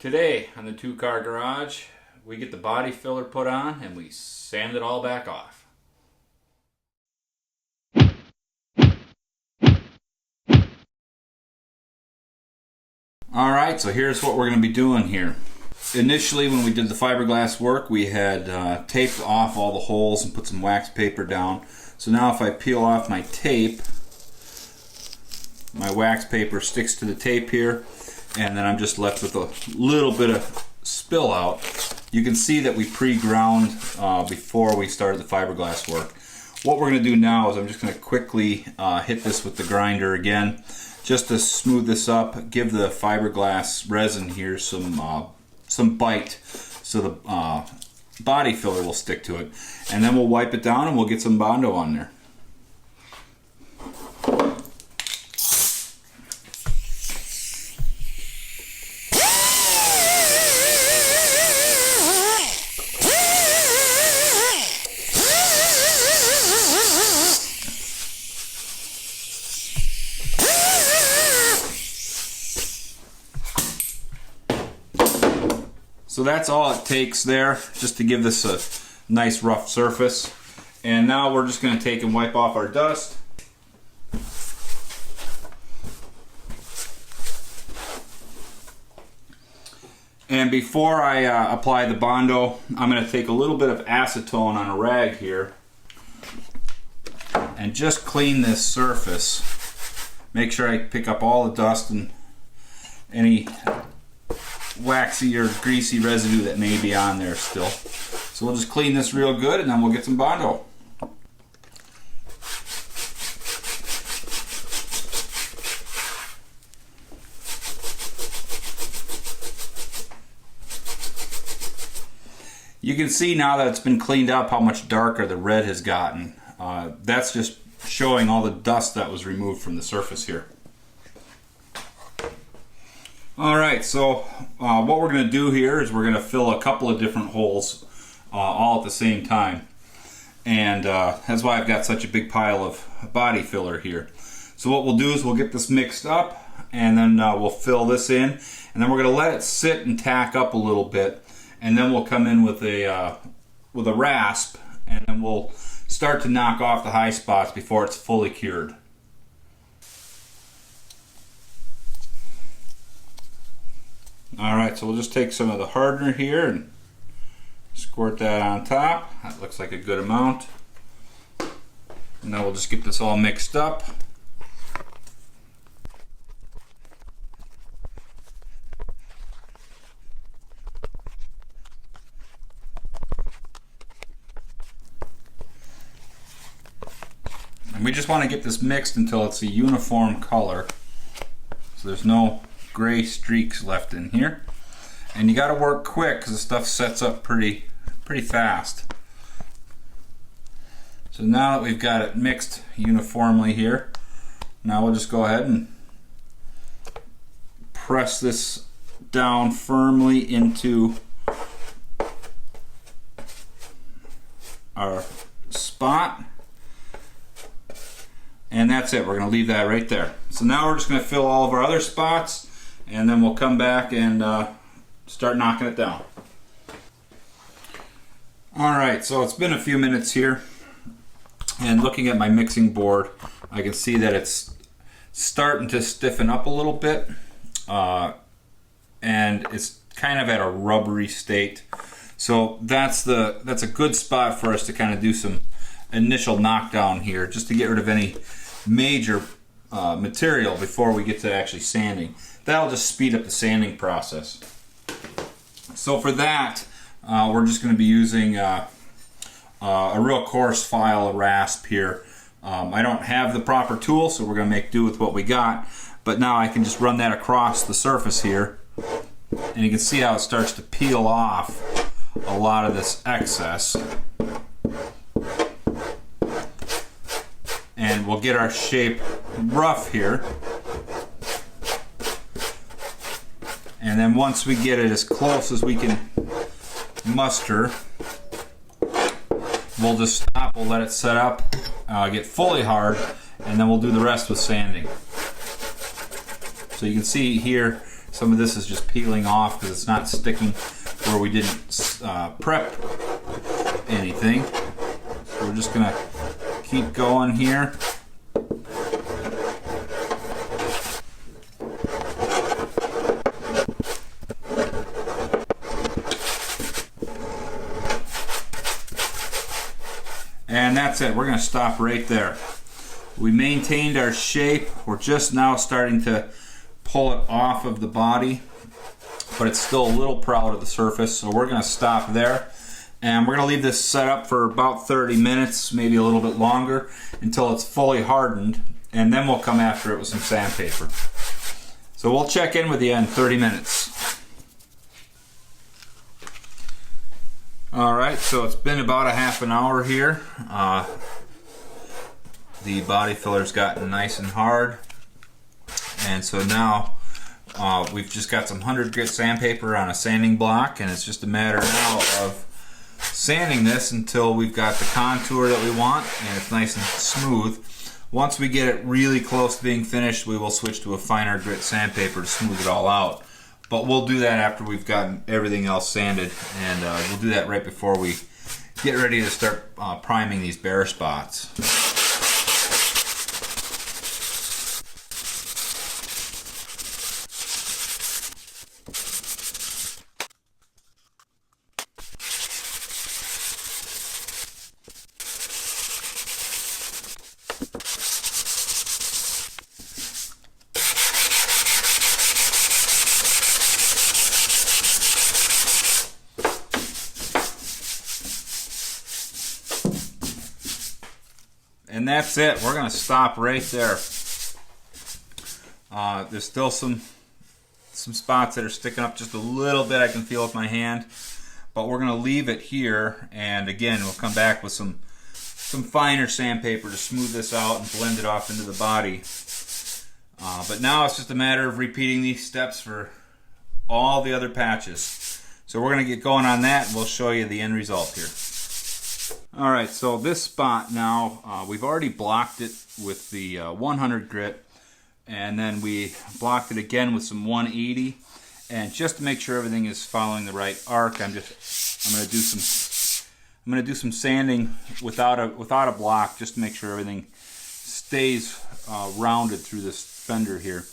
Today on the two-car garage, we get the body filler put on and we sand it all back off. Alright, so here's what we're going to be doing here. Initially, when we did the fiberglass work, we had taped off all the holes and put some wax paper down. So now if I peel off my tape, my wax paper sticks to the tape here, and then I'm just left with a little bit of spill out. You can see that we pre-ground before we started the fiberglass work. What we're going to do now is I'm just going to quickly hit this with the grinder again, just to smooth this up, give the fiberglass resin here some bite, so the body filler will stick to it. And then we'll wipe it down and we'll get some Bondo on there. So that's all it takes there, just to give this a nice rough surface. And now we're just going to take and wipe off our dust. And before I apply the Bondo, I'm going to take a little bit of acetone on a rag here and just clean this surface. Make sure I pick up all the dust and any waxy or greasy residue that may be on there still. So we'll just clean this real good and then we'll get some Bondo. You can see now that it's been cleaned up how much darker the red has gotten. That's just showing all the dust that was removed from the surface here. Alright, so what we're going to do here is we're going to fill a couple of different holes all at the same time. And that's why I've got such a big pile of body filler here. So what we'll do is we'll get this mixed up and then we'll fill this in. And then we're going to let it sit and tack up a little bit. And then we'll come in with a rasp and then we'll start to knock off the high spots before it's fully cured. Alright, so we'll just take some of the hardener here and squirt that on top. That looks like a good amount. And now we'll just get this all mixed up. And we just want to get this mixed until it's a uniform color, so there's no gray streaks left in here. And you got to work quick because the stuff sets up pretty fast. So now that we've got it mixed uniformly here, now we'll just go ahead and press this down firmly into our spot. And that's it. We're going to leave that right there. So now we're just going to fill all of our other spots, and then we'll come back and start knocking it down. Alright, so it's been a few minutes here, and looking at my mixing board, I can see that it's starting to stiffen up a little bit, and it's kind of at a rubbery state. So that's a good spot for us to kind of do some initial knockdown here, just to get rid of any major material before we get to actually sanding. That'll just speed up the sanding process. So for that, we're just going to be using a real coarse file rasp here. I don't have the proper tool, so we're going to make do with what we got. But now I can just run that across the surface here, and you can see how it starts to peel off a lot of this excess. And we'll get our shape rough here. And then once we get it as close as we can muster, we'll just stop, we'll let it set up, get fully hard, and then we'll do the rest with sanding. So you can see here, Some of this is just peeling off because it's not sticking where we didn't prep anything. So we're just gonna keep going here. And that's it. We're going to stop right there. We maintained our shape. We're just now starting to pull it off of the body, but it's still a little proud of the surface. So we're going to stop there. And we're going to leave this set up for about 30 minutes, maybe a little bit longer, until it's fully hardened. And then we'll come after it with some sandpaper. So we'll check in with you in 30 minutes. Alright, so it's been about a half an hour here. The body filler's gotten nice and hard. And so now we've just got some 100 grit sandpaper on a sanding block, and it's just a matter now of sanding this until we've got the contour that we want and it's nice and smooth. Once we get it really close to being finished, we will switch to a finer grit sandpaper to smooth it all out. But we'll do that after we've gotten everything else sanded, and we'll do that right before we get ready to start priming these bare spots. And that's it. We're going to stop right there. There's still some spots that are sticking up just a little bit. I can feel with my hand. But we're going to leave it here. And again, we'll come back with some finer sandpaper to smooth this out and blend it off into the body. But now it's just a matter of repeating these steps for all the other patches. So we're going to get going on that, and we'll show you the end result here. Alright, so this spot now, we've already blocked it with the 100 grit, and then we blocked it again with some 180, and just to make sure everything is following the right arc, I'm going to do some sanding without a block, just to make sure everything stays rounded through this fender here.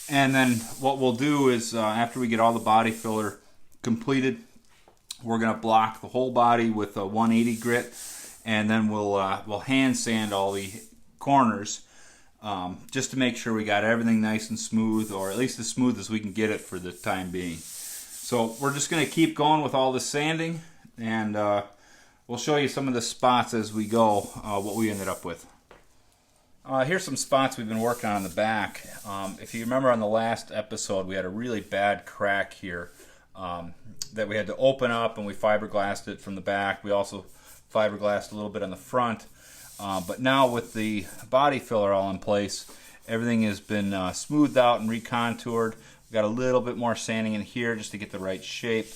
And then what we'll do is after we get all the body filler completed, we're going to block the whole body with a 180 grit, and then we'll hand sand all the corners just to make sure we got everything nice and smooth, or at least as smooth as we can get it for the time being. So we're just going to keep going with all the sanding, and we'll show you some of the spots as we go, what we ended up with. Here's some spots we've been working on in the back. If you remember on the last episode, we had a really bad crack here that we had to open up, and we fiberglassed it from the back. We also fiberglassed a little bit on the front. But now with the body filler all in place, everything has been smoothed out and recontoured. We've got a little bit more sanding in here just to get the right shape.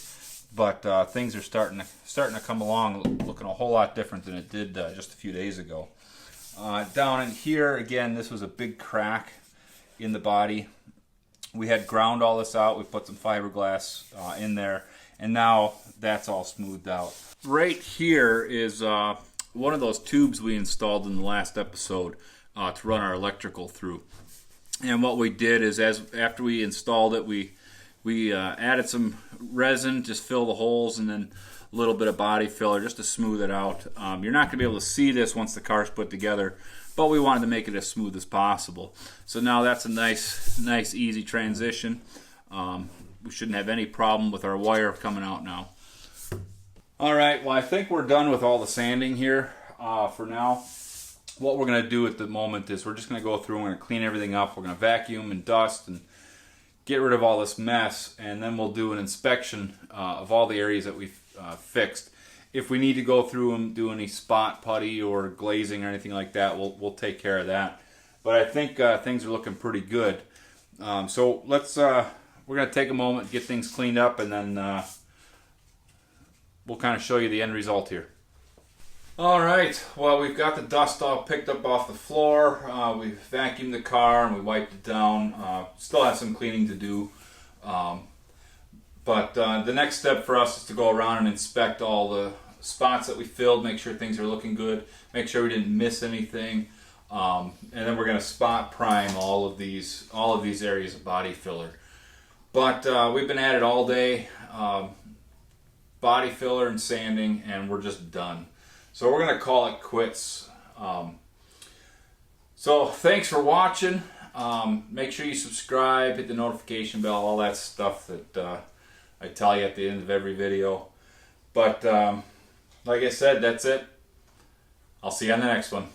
But things are starting to come along, looking a whole lot different than it did just a few days ago. Down in here, again, this was a big crack in the body. We had ground all this out. We put some fiberglass in there, and now that's all smoothed out. Right here is one of those tubes we installed in the last episode to run our electrical through. And what we did is, after we installed it, we added some resin, just fill the holes, and then a little bit of body filler just to smooth it out. You're not going to be able to see this once the car's put together, but we wanted to make it as smooth as possible. So now that's a nice easy transition. We shouldn't have any problem with our wire coming out now. Alright, well, I think we're done with all the sanding here for now. What we're going to do at the moment is we're just going to go through and we're going to clean everything up. We're going to vacuum and dust and get rid of all this mess, and then we'll do an inspection of all the areas that we've fixed. If we need to go through and do any spot putty or glazing or anything like that, we'll take care of that. But I think things are looking pretty good. So we're going to take a moment, get things cleaned up, and then we'll kind of show you the end result here. Alright, well, we've got the dust all picked up off the floor. We vacuumed the car and we wiped it down. Still have some cleaning to do. But the next step for us is to go around and inspect all the spots that we filled, make sure things are looking good, make sure we didn't miss anything, and then we're going to spot prime all of these areas of body filler. But we've been at it all day, body filler and sanding, and we're just done. So we're going to call it quits. So thanks for watching. Make sure you subscribe, hit the notification bell, all that stuff that I tell you at the end of every video. But like I said, that's it. I'll see you on the next one.